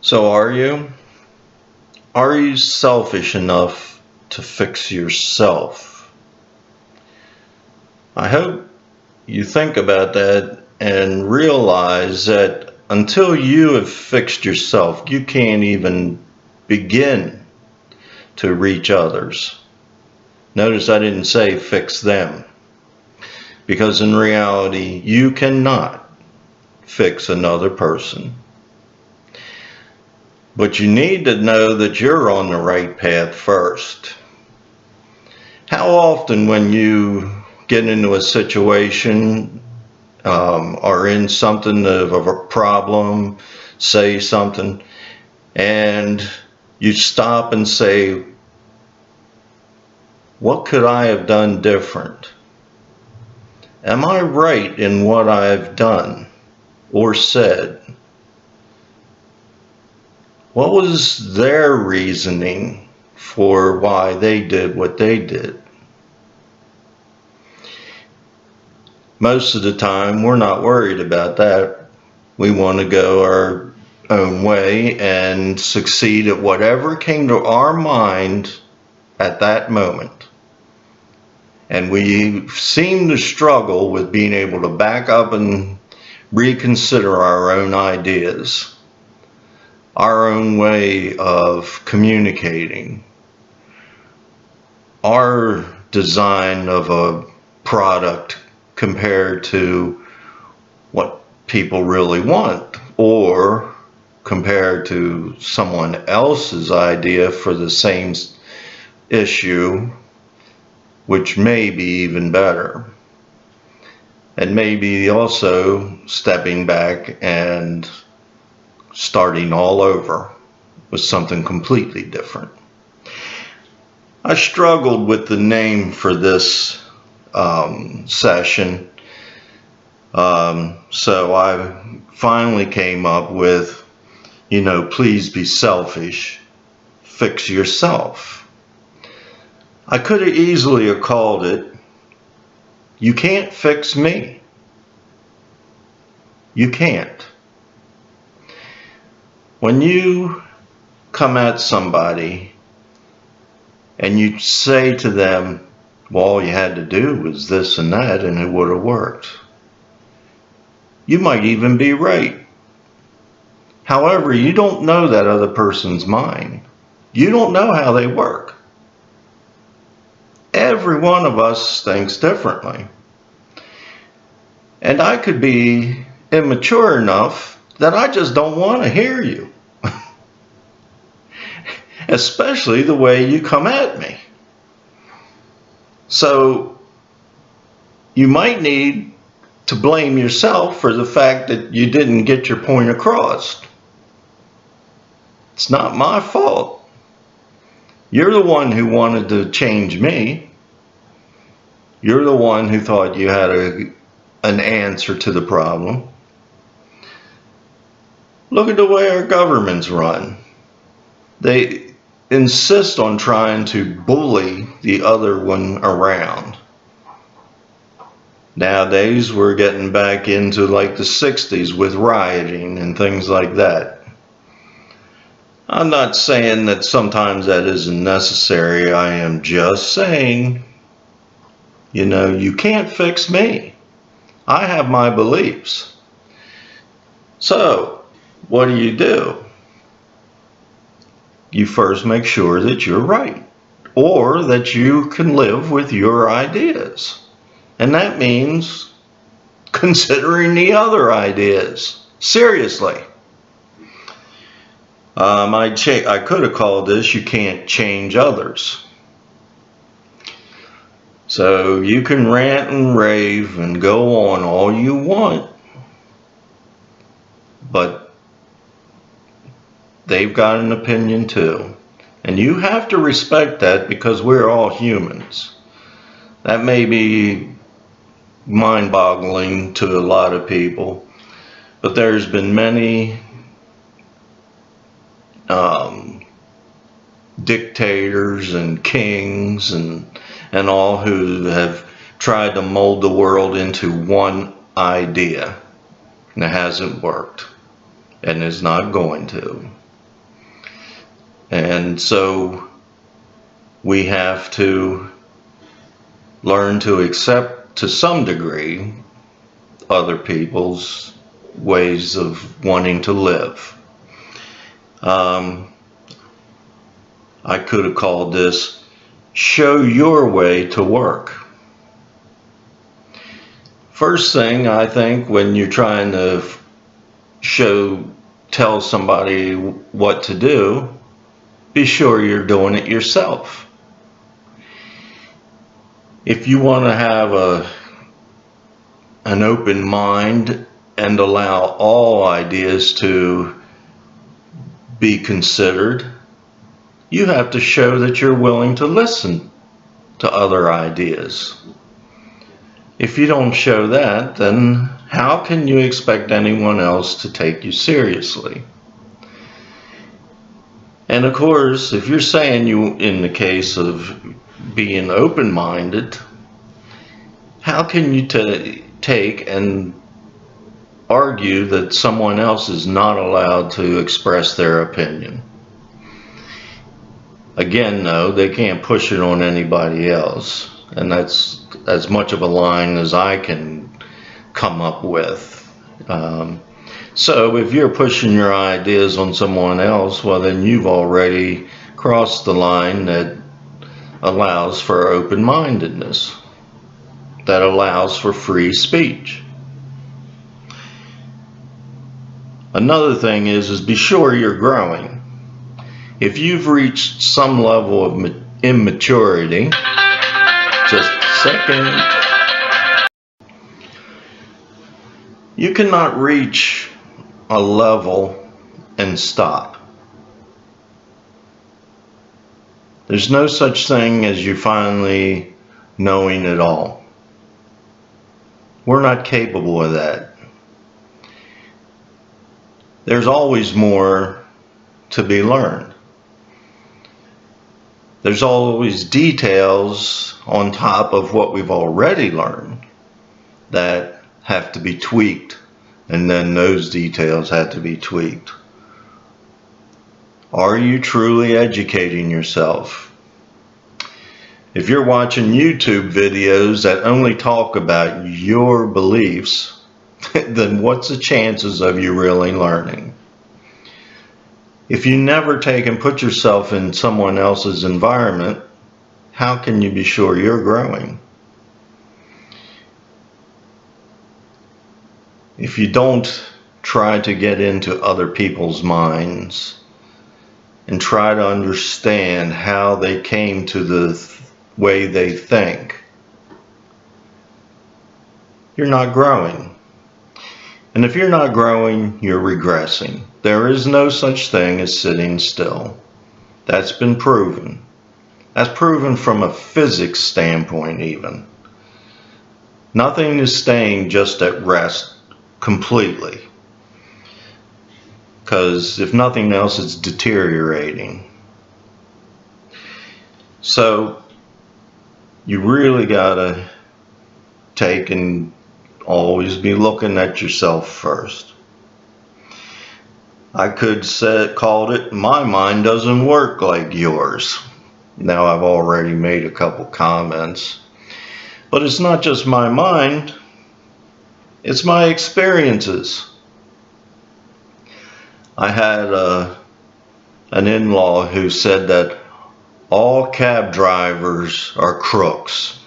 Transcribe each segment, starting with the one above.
So are you? Are you selfish enough to fix yourself? I hope you think about that and realize that until you have fixed yourself, you can't even begin to reach others. Notice I didn't say fix them, because in reality, you cannot fix another person. But you need to know that you're on the right path first. How often when you get into a situation or in something of a problem, say something, and you stop and say, what could I have done different? Am I right in what I've done or said? What was their reasoning for why they did what they did? Most of the time, we're not worried about that. We want to go our own way and succeed at whatever came to our mind at that moment. And we seem to struggle with being able to back up and reconsider our own ideas, our own way of communicating, our design of a product compared to what people really want, or compared to someone else's idea for the same issue, which may be even better. And maybe also stepping back and starting all over with something completely different. I struggled with the name for this session, so I finally came up with, please be selfish, fix yourself. I could have easily have called it, you can't fix me. You can't. When you come at somebody and you say to them, well, all you had to do was this and that and it would have worked, you might even be right. However, you don't know that other person's mind. You don't know how they work. Every one of us thinks differently. And I could be immature enough that I just don't want to hear you. Especially the way you come at me. So you might need to blame yourself for the fact that you didn't get your point across. It's not my fault. You're the one who wanted to change me. You're the one who thought you had an answer to the problem. Look at the way our governments run. They insist on trying to bully the other one around. Nowadays, we're getting back into like the 60s with rioting and things like that. I'm not saying that sometimes that isn't necessary. I am just saying, you can't fix me. I have my beliefs. So, what do? You first make sure that you're right, or that you can live with your ideas. And that means considering the other ideas seriously. I could have called this, you can't change others. So you can rant and rave and go on all you want, but they've got an opinion too. And you have to respect that, because we're all humans. That may be mind-boggling to a lot of people, but there's been many dictators and kings and all who have tried to mold the world into one idea, and it hasn't worked, and is not going to. And so we have to learn to accept, to some degree, other people's ways of wanting to live. I could have called this "Show Your Way to Work." First thing, I think, when you're trying to tell somebody what to do, be sure you're doing it yourself. If you want to have an open mind and allow all ideas to be considered, you have to show that you're willing to listen to other ideas. If you don't show that, then how can you expect anyone else to take you seriously? And of course, if you're saying in the case of being open-minded, how can you take and argue that someone else is not allowed to express their opinion? Again, no, they can't push it on anybody else. And that's as much of a line as I can come up with. So if you're pushing your ideas on someone else, well, then you've already crossed the line that allows for open-mindedness, that allows for free speech. Another thing is be sure you're growing. If you've reached some level of immaturity, just a second, you cannot reach a level and stop. There's no such thing as you finally knowing it all. We're not capable of that. There's always more to be learned. There's always details on top of what we've already learned that have to be tweaked, and then those details have to be tweaked. Are you truly educating yourself? If you're watching YouTube videos that only talk about your beliefs, then what's the chances of you really learning? If you never take and put yourself in someone else's environment, how can you be sure you're growing? If you don't try to get into other people's minds and try to understand how they came to the way they think, you're not growing. And if you're not growing, you're regressing. There is no such thing as sitting still. That's been proven. That's proven from a physics standpoint even. Nothing is staying just at rest completely. Because if nothing else, it's deteriorating. So you really gotta take and always be looking at yourself first. I could called it, my mind doesn't work like yours. Now I've already made a couple comments. But it's not just my mind, it's my experiences. I had an in-law who said that all cab drivers are crooks.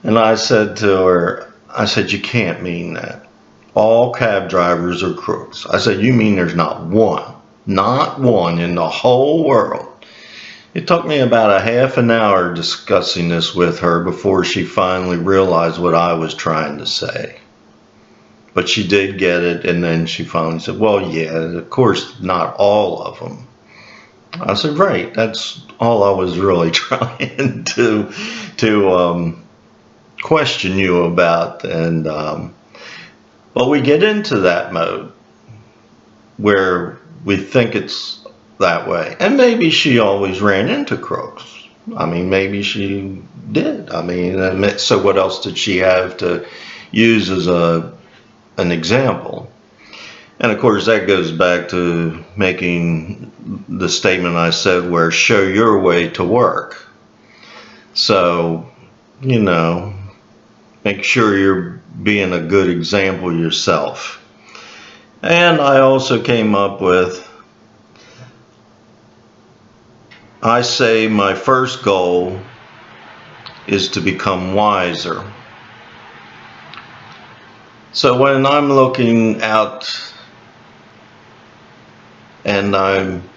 And I said to her, you can't mean that. All cab drivers are crooks. I said, you mean there's not one in the whole world? It took me about a half an hour discussing this with her before she finally realized what I was trying to say. But she did get it, and then she finally said, well, yeah, of course, not all of them. I said, right, that's all I was really trying to question you about. And but we get into that mode where we think it's that way. And maybe she always ran into crooks. I mean, maybe she did. I mean, so what else did she have to use as an example? And of course, that goes back to making the statement I said where show your way to work. So, you know, make sure you're being a good example yourself. And I also came up with, I say my first goal is to become wiser. So when I'm looking out and I'm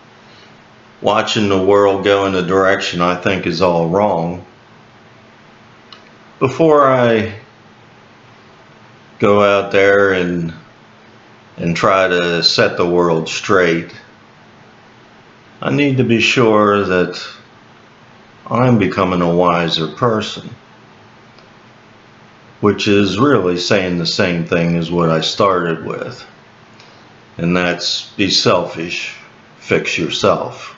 watching the world go in a direction I think is all wrong, before I go out there and try to set the world straight, I need to be sure that I'm becoming a wiser person, which is really saying the same thing as what I started with, and that's be selfish, fix yourself.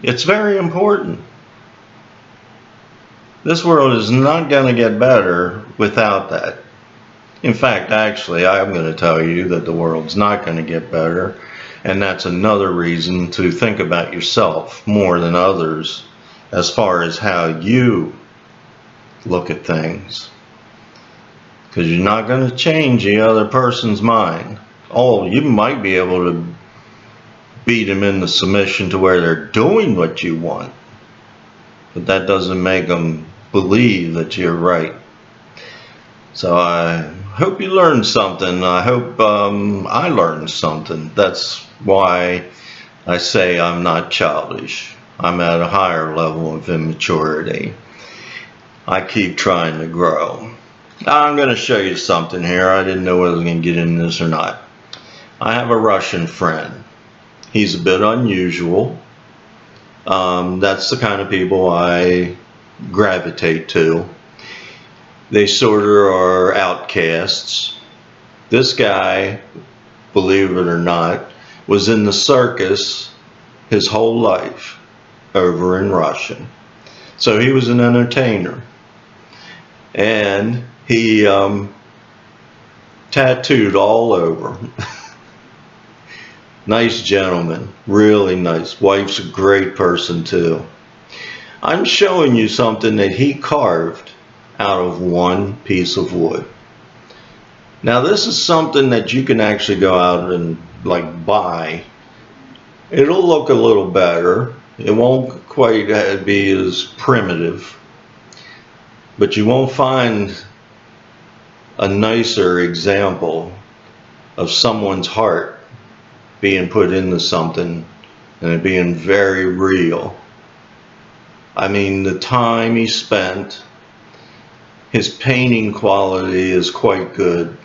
It's very important. This world is not going to get better without that. In fact, actually, I'm going to tell you that the world's not going to get better, and that's another reason to think about yourself more than others as far as how you look at things. Because you're not going to change the other person's mind. Oh, you might be able to beat them into submission to where they're doing what you want, but that doesn't make them believe that you're right. So I hope you learned something. I hope I learned something. That's why I say I'm not childish. I'm at a higher level of immaturity. I keep trying to grow. Now I'm going to show you something here. I didn't know whether I was going to get into this or not. I have a Russian friend. He's a bit unusual. That's the kind of people I gravitate to. They sort of are outcasts. This guy, believe it or not, was in the circus his whole life over in Russia. So he was an entertainer. And he tattooed all over. Nice gentleman, really nice. Wife's a great person too. I'm showing you something that he carved out of one piece of wood. Now this is something that you can actually go out and like buy. It'll look a little better. It won't quite be as primitive, but you won't find a nicer example of someone's heart being put into something and it being very real. I mean, the time he spent, his painting quality is quite good.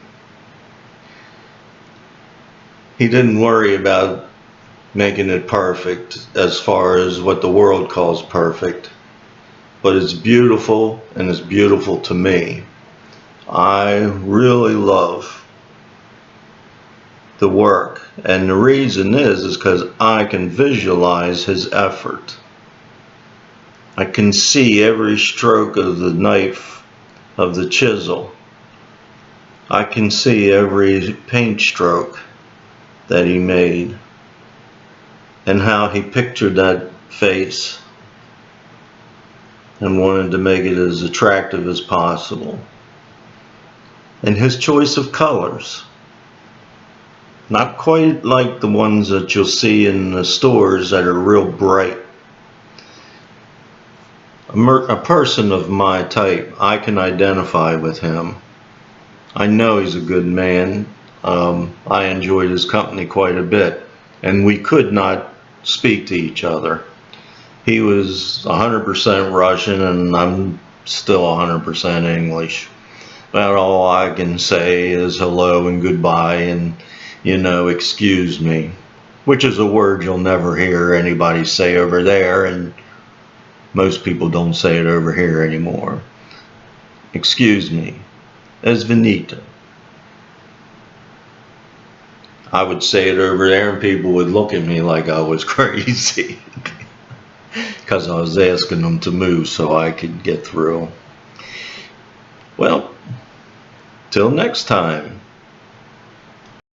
He didn't worry about making it perfect as far as what the world calls perfect, but it's beautiful, and it's beautiful to me. I really love the work, and the reason is because I can visualize his effort. I can see every stroke of the knife, of the chisel. I can see every paint stroke that he made and how he pictured that face and wanted to make it as attractive as possible. And his choice of colors, not quite like the ones that you'll see in the stores that are real bright. A person of my type, I can identify with him. I know he's a good man. I enjoyed his company quite a bit, and we could not speak to each other. He was 100% Russian, and I'm still 100% English. About all I can say is hello and goodbye and, you know, excuse me, which is a word you'll never hear anybody say over there, and most people don't say it over here anymore. Excuse me, Izvinite. I would say it over there and people would look at me like I was crazy because I was asking them to move so I could get through. Well, Till next time.